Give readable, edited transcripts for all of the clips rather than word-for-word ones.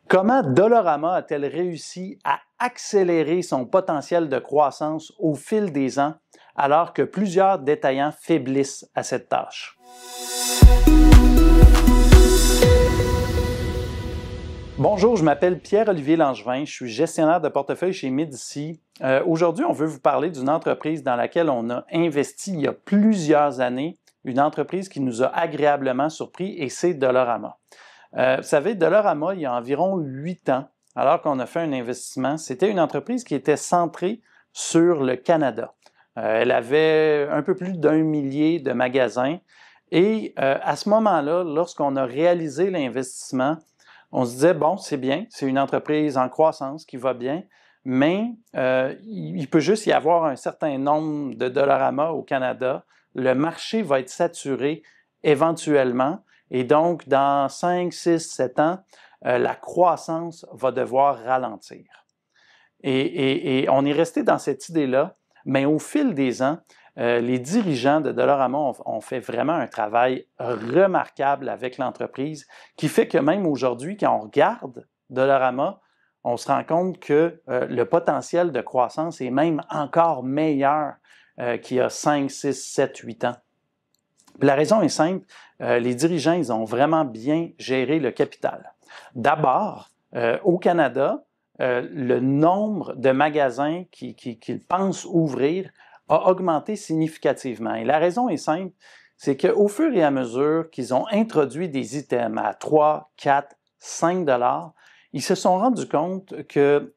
Comment Dollarama a-t-elle réussi à accélérer son potentiel de croissance au fil des ans alors que plusieurs détaillants faiblissent à cette tâche? Bonjour, je m'appelle Pierre-Olivier Langevin, je suis gestionnaire de portefeuille chez Médici. Aujourd'hui, on veut vous parler d'une entreprise dans laquelle on a investi il y a plusieurs années, une entreprise qui nous a agréablement surpris et c'est Dollarama. Vous savez, Dollarama, il y a environ 8 ans, alors qu'on a fait un investissement, c'était une entreprise qui était centrée sur le Canada. Elle avait un peu plus d'1 millier de magasins et à ce moment-là, lorsqu'on a réalisé l'investissement, on se disait, bon, c'est bien, c'est une entreprise en croissance qui va bien, mais il peut juste y avoir un certain nombre de Dollarama au Canada. Le marché va être saturé éventuellement et donc, dans 5, 6, 7 ans, la croissance va devoir ralentir. Et on est resté dans cette idée-là, mais au fil des ans, les dirigeants de Dollarama ont fait vraiment un travail remarquable avec l'entreprise qui fait que même aujourd'hui, quand on regarde Dollarama, on se rend compte que le potentiel de croissance est même encore meilleur qu'il y a 5, 6, 7, 8 ans. La raison est simple, les dirigeants, ils ont vraiment bien géré le capital. D'abord, au Canada, le nombre de magasins qu'ils pensent ouvrir a augmenté significativement. Et la raison est simple, c'est qu'au fur et à mesure qu'ils ont introduit des items à 3, 4, 5 $, ils se sont rendus compte qu'ils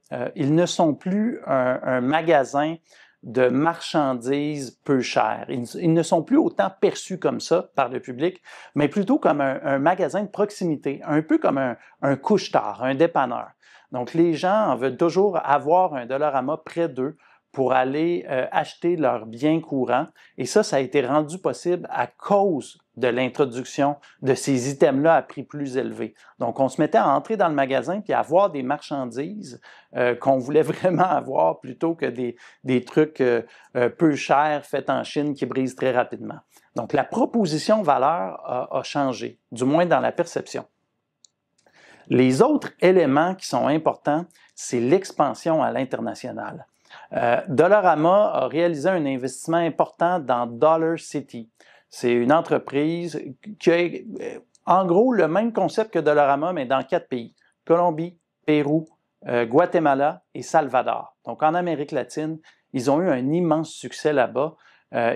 ne sont plus un magasin de marchandises peu chères. Ils ne sont plus autant perçus comme ça par le public, mais plutôt comme un magasin de proximité, un peu comme un couche-tard, un dépanneur. Donc, les gens en veulent toujours avoir un Dollarama près d'eux pour aller acheter leurs biens courants. Et ça a été rendu possible à cause de l'introduction de ces items-là à prix plus élevé. Donc, on se mettait à entrer dans le magasin puis à avoir des marchandises qu'on voulait vraiment avoir plutôt que des trucs peu chers faits en Chine qui brisent très rapidement. Donc, la proposition valeur a changé, du moins dans la perception. Les autres éléments qui sont importants, c'est l'expansion à l'international. Dollarama a réalisé un investissement important dans Dollarcity. C'est une entreprise qui a, en gros, le même concept que Dollarama, mais dans 4 pays. Colombie, Pérou, Guatemala et Salvador. Donc, en Amérique latine, ils ont eu un immense succès là-bas.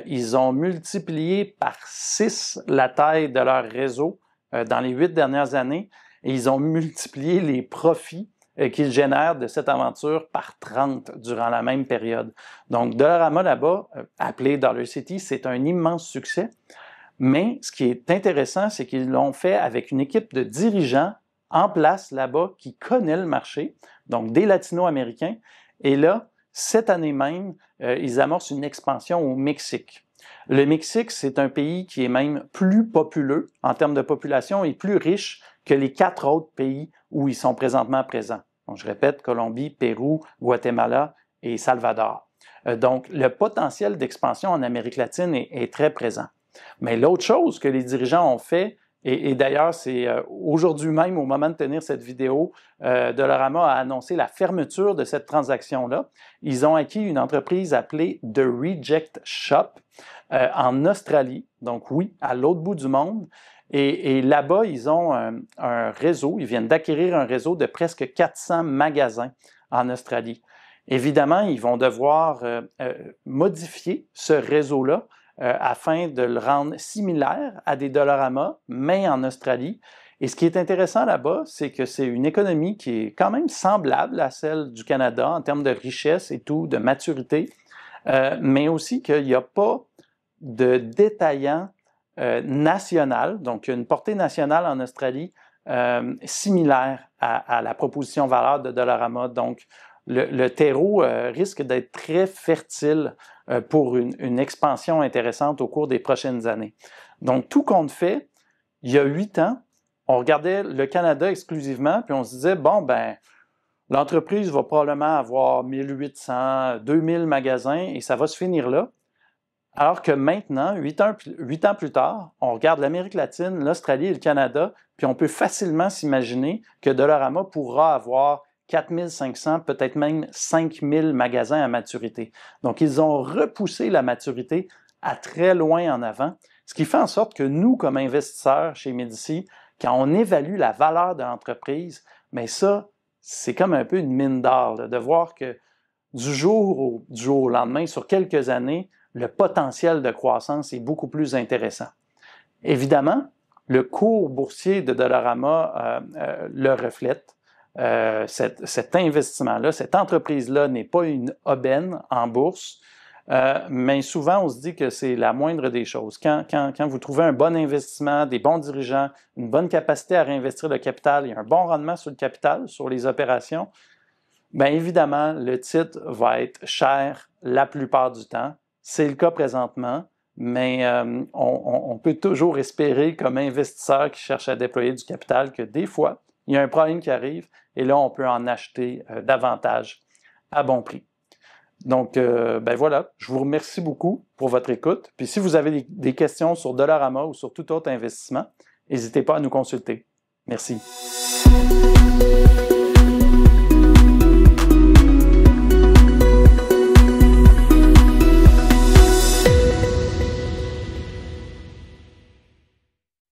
Ils ont multiplié par 6 la taille de leur réseau dans les 8 dernières années et ils ont multiplié les profits qu'ils génèrent de cette aventure par 30 durant la même période. Donc, Dollarama là-bas, appelé Dollarcity, c'est un immense succès. Mais ce qui est intéressant, c'est qu'ils l'ont fait avec une équipe de dirigeants en place là-bas qui connaît le marché, donc des Latino-Américains. Et là, cette année même, ils amorcent une expansion au Mexique. Le Mexique, c'est un pays qui est même plus populeux en termes de population et plus riche que les 4 autres pays où ils sont présentement présents. Donc, je répète, Colombie, Pérou, Guatemala et Salvador. Donc, le potentiel d'expansion en Amérique latine est très présent. Mais l'autre chose que les dirigeants ont fait, et d'ailleurs, c'est aujourd'hui même, au moment de tenir cette vidéo, Dollarama a annoncé la fermeture de cette transaction-là. Ils ont acquis une entreprise appelée The Reject Shop en Australie, donc oui, à l'autre bout du monde. Et là-bas, ils ont un réseau, ils viennent d'acquérir un réseau de presque 400 magasins en Australie. Évidemment, ils vont devoir modifier ce réseau-là afin de le rendre similaire à des Dollarama, mais en Australie. Et ce qui est intéressant là-bas, c'est que c'est une économie qui est quand même semblable à celle du Canada en termes de richesse et tout, de maturité, mais aussi qu'il n'y a pas de détaillants national, donc une portée nationale en Australie similaire à la proposition valeur de Dollarama. Donc, le terreau risque d'être très fertile pour une expansion intéressante au cours des prochaines années. Donc, tout compte fait, il y a 8 ans, on regardait le Canada exclusivement, puis on se disait, bon, ben, l'entreprise va probablement avoir 1800, 2000 magasins et ça va se finir là. Alors que maintenant, 8 ans plus tard, on regarde l'Amérique latine, l'Australie et le Canada, puis on peut facilement s'imaginer que Dollarama pourra avoir 4 500, peut-être même 5 000 magasins à maturité. Donc, ils ont repoussé la maturité à très loin en avant, ce qui fait en sorte que nous, comme investisseurs chez Médicis, quand on évalue la valeur de l'entreprise, mais ça, c'est comme un peu une mine d'or, de voir que du jour au lendemain, sur quelques années, le potentiel de croissance est beaucoup plus intéressant. Évidemment, le cours boursier de Dollarama le reflète. Cet investissement-là, cette entreprise-là n'est pas une aubaine en bourse, mais souvent on se dit que c'est la moindre des choses. Quand vous trouvez un bon investissement, des bons dirigeants, une bonne capacité à réinvestir le capital et un bon rendement sur le capital, sur les opérations, bien évidemment, le titre va être cher la plupart du temps. C'est le cas présentement, mais on peut toujours espérer comme investisseur qui cherche à déployer du capital que des fois, il y a un problème qui arrive et là, on peut en acheter davantage à bon prix. Donc, ben voilà, je vous remercie beaucoup pour votre écoute. Puis si vous avez des questions sur Dollarama ou sur tout autre investissement, n'hésitez pas à nous consulter. Merci.